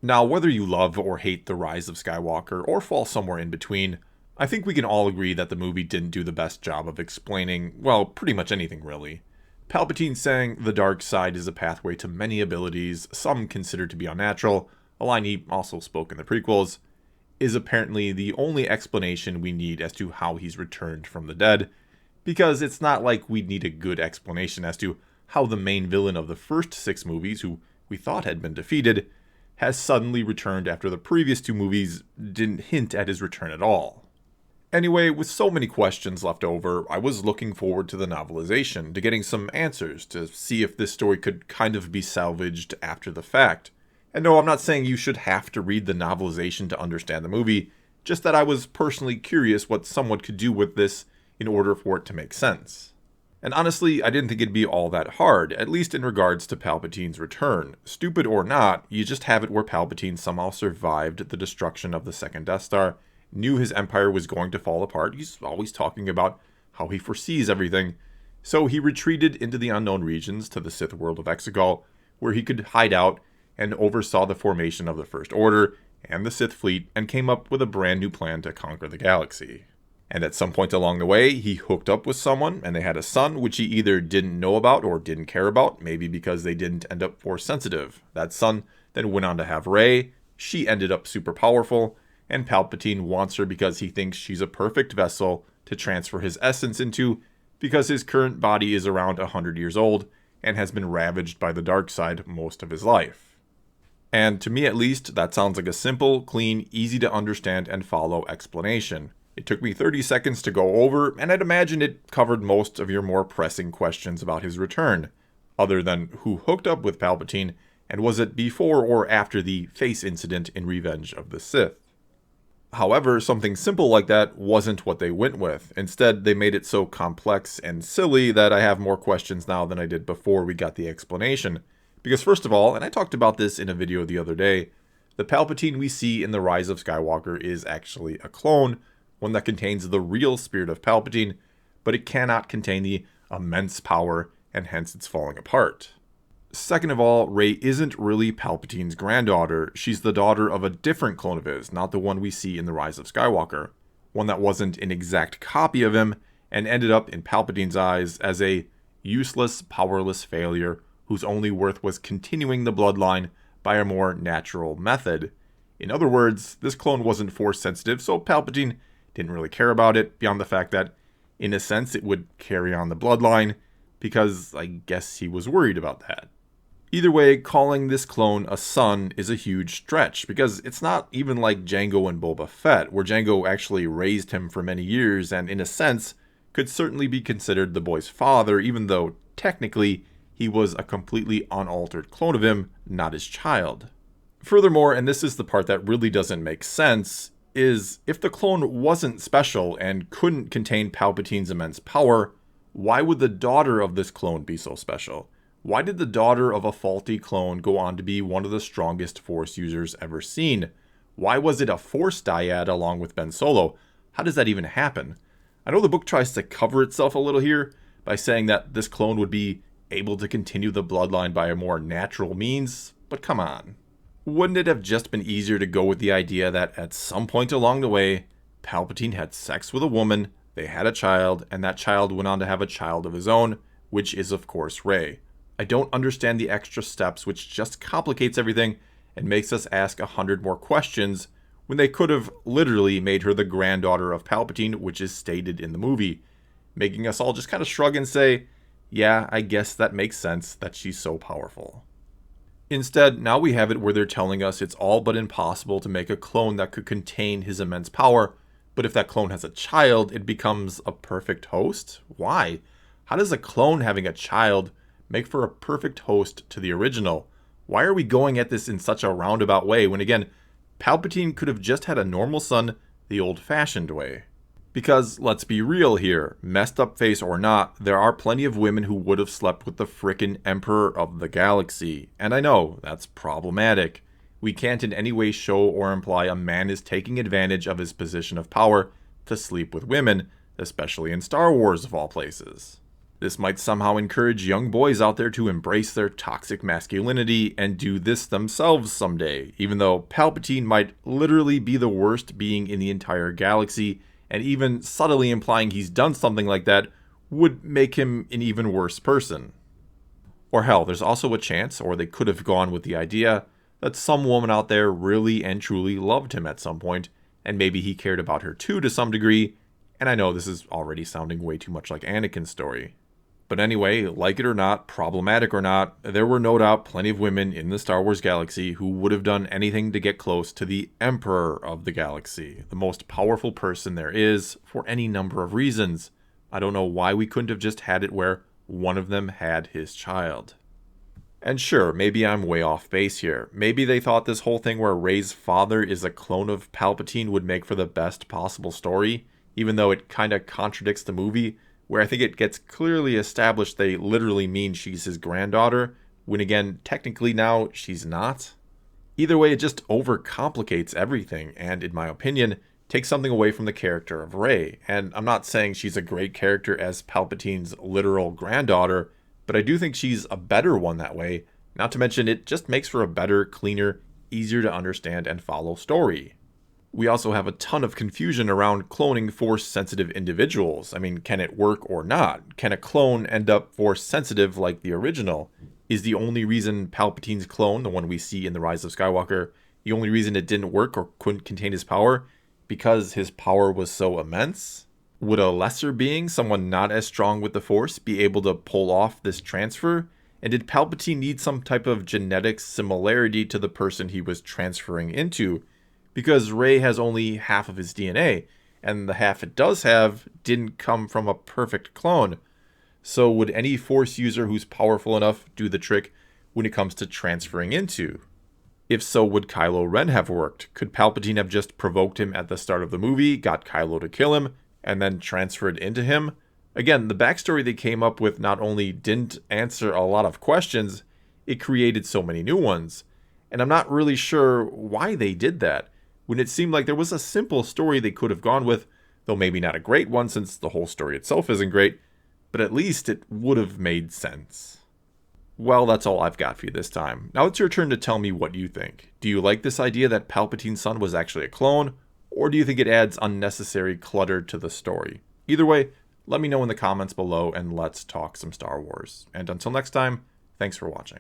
Now, whether you love or hate The Rise of Skywalker, or fall somewhere in between, I think we can all agree that the movie didn't do the best job of explaining, well, pretty much anything really. Palpatine saying the dark side is a pathway to many abilities, some considered to be unnatural, a line he also spoke in the prequels, is apparently the only explanation we need as to how he's returned from the dead, because it's not like we'd need a good explanation as to how the main villain of the first 6 movies, who we thought had been defeated, has suddenly returned after the previous 2 movies didn't hint at his return at all. Anyway, with so many questions left over, I was looking forward to the novelization, to getting some answers, to see if this story could kind of be salvaged after the fact. And no, I'm not saying you should have to read the novelization to understand the movie, just that I was personally curious what someone could do with this in order for it to make sense. And honestly, I didn't think it'd be all that hard, at least in regards to Palpatine's return. Stupid or not, you just have it where Palpatine somehow survived the destruction of the second Death Star, knew his empire was going to fall apart. He's always talking about how he foresees everything. So he retreated into the unknown regions to the Sith world of Exegol, where he could hide out and oversaw the formation of the First Order and the Sith fleet, and came up with a brand new plan to conquer the galaxy. And at some point along the way, he hooked up with someone, and they had a son, which he either didn't know about or didn't care about, maybe because they didn't end up Force sensitive. That son then went on to have Rey. She ended up super powerful, and Palpatine wants her because he thinks she's a perfect vessel to transfer his essence into, because his current body is around 100 years old and has been ravaged by the dark side most of his life. And to me at least, that sounds like a simple, clean, easy to understand and follow explanation. It took me 30 seconds to go over, and I'd imagine it covered most of your more pressing questions about his return, other than who hooked up with Palpatine, and was it before or after the face incident in Revenge of the Sith. However, something simple like that wasn't what they went with. Instead, they made it so complex and silly that I have more questions now than I did before we got the explanation. Because first of all, and I talked about this in a video the other day, the Palpatine we see in The Rise of Skywalker is actually a clone, one that contains the real spirit of Palpatine, but it cannot contain the immense power, and hence it's falling apart. Second of all, Rey isn't really Palpatine's granddaughter. She's the daughter of a different clone of his, not the one we see in The Rise of Skywalker. One that wasn't an exact copy of him, and ended up in Palpatine's eyes as a useless, powerless failure whose only worth was continuing the bloodline by a more natural method. In other words, this clone wasn't Force sensitive, so Palpatine didn't really care about it, beyond the fact that, in a sense, it would carry on the bloodline, because I guess he was worried about that. Either way, calling this clone a son is a huge stretch, because it's not even like Jango and Boba Fett, where Jango actually raised him for many years, and in a sense, could certainly be considered the boy's father, even though, technically, he was a completely unaltered clone of him, not his child. Furthermore, and this is the part that really doesn't make sense, is if the clone wasn't special and couldn't contain Palpatine's immense power, why would the daughter of this clone be so special? Why did the daughter of a faulty clone go on to be one of the strongest Force users ever seen? Why was it a Force dyad along with Ben Solo? How does that even happen? I know the book tries to cover itself a little here by saying that this clone would be able to continue the bloodline by a more natural means, but come on. Wouldn't it have just been easier to go with the idea that at some point along the way, Palpatine had sex with a woman, they had a child, and that child went on to have a child of his own, which is of course Rey. I don't understand the extra steps, which just complicates everything and makes us ask 100 more questions when they could have literally made her the granddaughter of Palpatine, which is stated in the movie, making us all just kind of shrug and say, yeah, I guess that makes sense that she's so powerful. Instead, now we have it where they're telling us it's all but impossible to make a clone that could contain his immense power, but if that clone has a child, it becomes a perfect host? Why? How does a clone having a child make for a perfect host to the original? Why are we going at this in such a roundabout way when, again, Palpatine could have just had a normal son the old-fashioned way? Because, let's be real here, messed up face or not, there are plenty of women who would have slept with the frickin' Emperor of the Galaxy. And I know, that's problematic. We can't in any way show or imply a man is taking advantage of his position of power to sleep with women, especially in Star Wars of all places. This might somehow encourage young boys out there to embrace their toxic masculinity and do this themselves someday, even though Palpatine might literally be the worst being in the entire galaxy, and even subtly implying he's done something like that would make him an even worse person. Or hell, there's also a chance, or they could have gone with the idea, that some woman out there really and truly loved him at some point, and maybe he cared about her too to some degree, and I know this is already sounding way too much like Anakin's story. But anyway, like it or not, problematic or not, there were no doubt plenty of women in the Star Wars galaxy who would have done anything to get close to the Emperor of the galaxy, the most powerful person there is, for any number of reasons. I don't know why we couldn't have just had it where one of them had his child. And sure, maybe I'm way off base here. Maybe they thought this whole thing where Rey's father is a clone of Palpatine would make for the best possible story, even though it kinda contradicts the movie, where I think it gets clearly established they literally mean she's his granddaughter, when again, technically now, she's not. Either way, it just overcomplicates everything, and in my opinion, takes something away from the character of Rey. And I'm not saying she's a great character as Palpatine's literal granddaughter, but I do think she's a better one that way, not to mention it just makes for a better, cleaner, easier to understand and follow story. We also have a ton of confusion around cloning Force-sensitive individuals. I mean, can it work or not? Can a clone end up Force-sensitive like the original? Is the only reason Palpatine's clone, the one we see in The Rise of Skywalker, the only reason it didn't work or couldn't contain his power? Because his power was so immense? Would a lesser being, someone not as strong with the Force, be able to pull off this transfer? And did Palpatine need some type of genetic similarity to the person he was transferring into? Because Rey has only half of his DNA, and the half it does have didn't come from a perfect clone. So would any Force user who's powerful enough do the trick when it comes to transferring into? If so, would Kylo Ren have worked? Could Palpatine have just provoked him at the start of the movie, got Kylo to kill him, and then transferred into him? Again, the backstory they came up with not only didn't answer a lot of questions, it created so many new ones. And I'm not really sure why they did that, when it seemed like there was a simple story they could have gone with, though maybe not a great one since the whole story itself isn't great, but at least it would have made sense. Well, that's all I've got for you this time. Now it's your turn to tell me what you think. Do you like this idea that Palpatine's son was actually a clone, or do you think it adds unnecessary clutter to the story? Either way, let me know in the comments below and let's talk some Star Wars. And until next time, thanks for watching.